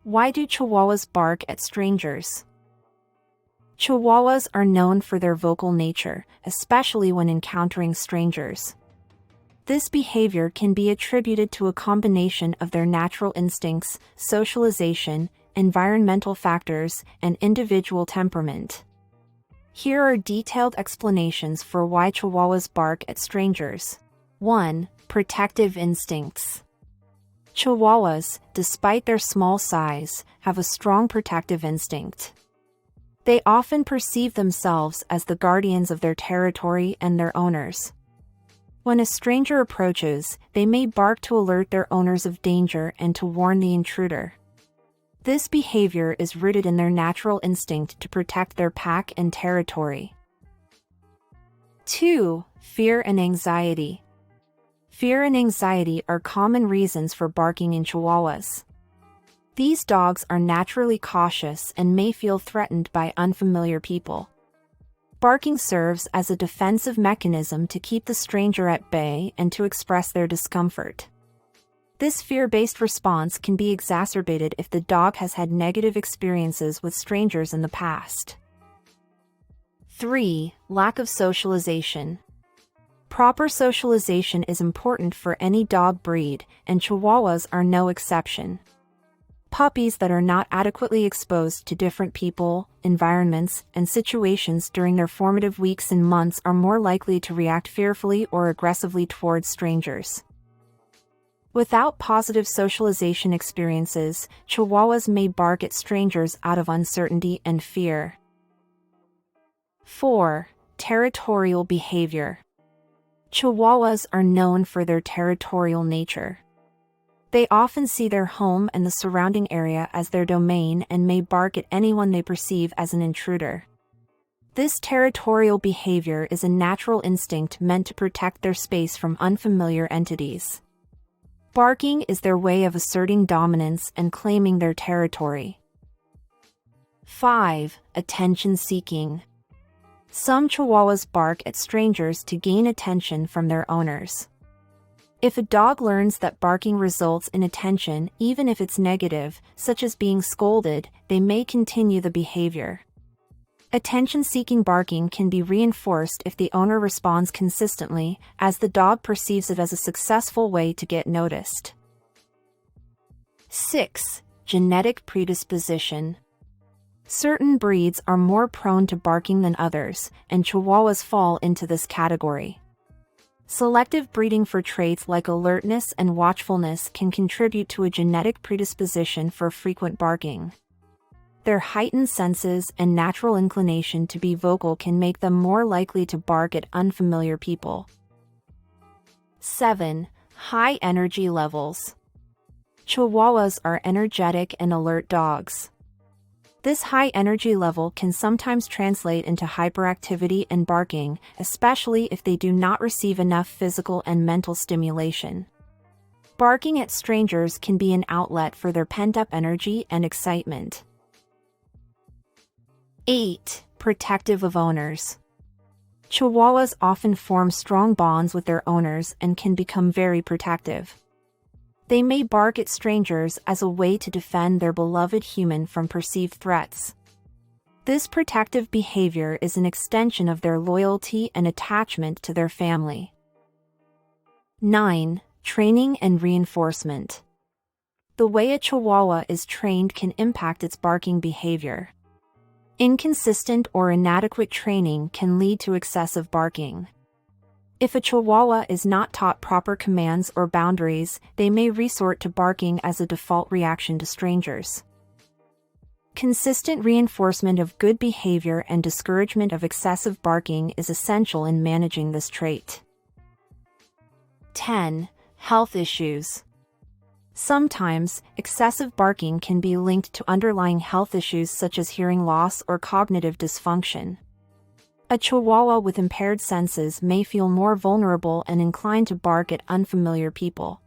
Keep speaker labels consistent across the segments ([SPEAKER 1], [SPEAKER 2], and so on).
[SPEAKER 1] Why do Chihuahuas bark at strangers? Chihuahuas are known for their vocal nature, especially when encountering strangers. This behavior can be attributed to a combination of their natural instincts, socialization, environmental factors, and individual temperament. Here are detailed explanations for why Chihuahuas bark at strangers. 1. Protective instincts. Chihuahuas, despite their small size, have a strong protective instinct. They often perceive themselves as the guardians of their territory and their owners. When a stranger approaches, they may bark to alert their owners of danger and to warn the intruder. This behavior is rooted in their natural instinct to protect their pack and territory. 2. Fear and anxiety. Fear and anxiety are common reasons for barking in Chihuahuas. These dogs are naturally cautious and may feel threatened by unfamiliar people. Barking serves as a defensive mechanism to keep the stranger at bay and to express their discomfort. This fear-based response can be exacerbated if the dog has had negative experiences with strangers in the past. 3. Lack of socialization. Proper socialization is important for any dog breed, and Chihuahuas are no exception. Puppies that are not adequately exposed to different people, environments, and situations during their formative weeks and months are more likely to react fearfully or aggressively towards strangers. Without positive socialization experiences, Chihuahuas may bark at strangers out of uncertainty and fear. 4. Territorial behavior. Chihuahuas are known for their territorial nature. They often see their home and the surrounding area as their domain and may bark at anyone they perceive as an intruder. This territorial behavior is a natural instinct meant to protect their space from unfamiliar entities. Barking is their way of asserting dominance and claiming their territory. 5. Attention seeking. Some Chihuahuas bark at strangers to gain attention from their owners. If a dog learns that barking results in attention, even if it's negative, such as being scolded, they may continue the behavior. Attention-seeking barking can be reinforced if the owner responds consistently, as the dog perceives it as a successful way to get noticed. 6. Genetic predisposition. Certain breeds are more prone to barking than others, and Chihuahuas fall into this category. Selective breeding for traits like alertness and watchfulness can contribute to a genetic predisposition for frequent barking. Their heightened senses and natural inclination to be vocal can make them more likely to bark at unfamiliar people. 7. High energy levels. Chihuahuas are energetic and alert dogs. This high energy level can sometimes translate into hyperactivity and barking, especially if they do not receive enough physical and mental stimulation. Barking at strangers can be an outlet for their pent-up energy and excitement. 8. Protective of owners. Chihuahuas often form strong bonds with their owners and can become very protective. They may bark at strangers as a way to defend their beloved human from perceived threats. This protective behavior is an extension of their loyalty and attachment to their family. 9. Training and reinforcement. The way a Chihuahua is trained can impact its barking behavior. Inconsistent or inadequate training can lead to excessive barking. If a Chihuahua is not taught proper commands or boundaries, they may resort to barking as a default reaction to strangers. Consistent reinforcement of good behavior and discouragement of excessive barking is essential in managing this trait. 10. Health issues. Sometimes, excessive barking can be linked to underlying health issues such as hearing loss or cognitive dysfunction. A Chihuahua with impaired senses may feel more vulnerable and inclined to bark at unfamiliar people.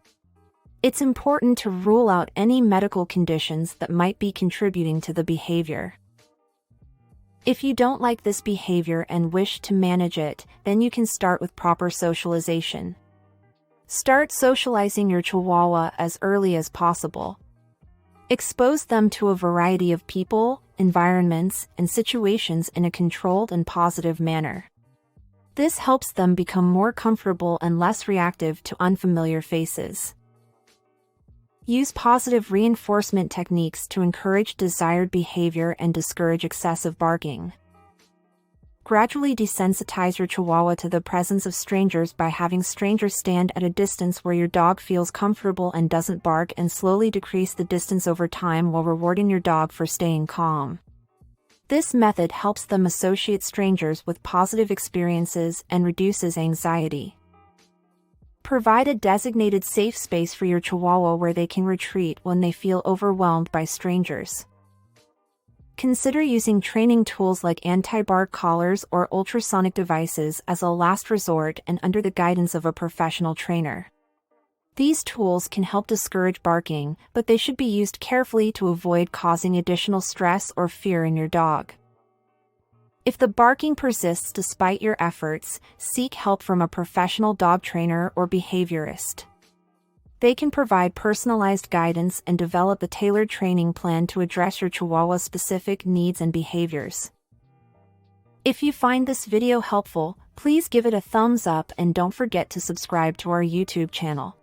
[SPEAKER 1] It's important to rule out any medical conditions that might be contributing to the behavior. If you don't like this behavior and wish to manage it, then you can start with proper socialization. Start socializing your Chihuahua as early as possible. Expose them to a variety of people, environments, and situations in a controlled and positive manner. This helps them become more comfortable and less reactive to unfamiliar faces. Use positive reinforcement techniques to encourage desired behavior and discourage excessive barking. Gradually desensitize your Chihuahua to the presence of strangers by having strangers stand at a distance where your dog feels comfortable and doesn't bark, and slowly decrease the distance over time while rewarding your dog for staying calm. This method helps them associate strangers with positive experiences and reduces anxiety. Provide a designated safe space for your Chihuahua where they can retreat when they feel overwhelmed by strangers. Consider using training tools like anti-bark collars or ultrasonic devices as a last resort and under the guidance of a professional trainer. These tools can help discourage barking, but they should be used carefully to avoid causing additional stress or fear in your dog. If the barking persists despite your efforts, seek help from a professional dog trainer or behaviorist. They can provide personalized guidance and develop a tailored training plan to address your Chihuahua's specific needs and behaviors. If you find this video helpful, please give it a thumbs up and don't forget to subscribe to our YouTube channel.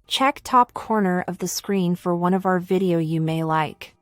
[SPEAKER 1] Check top corner of the screen for one of our video you may like.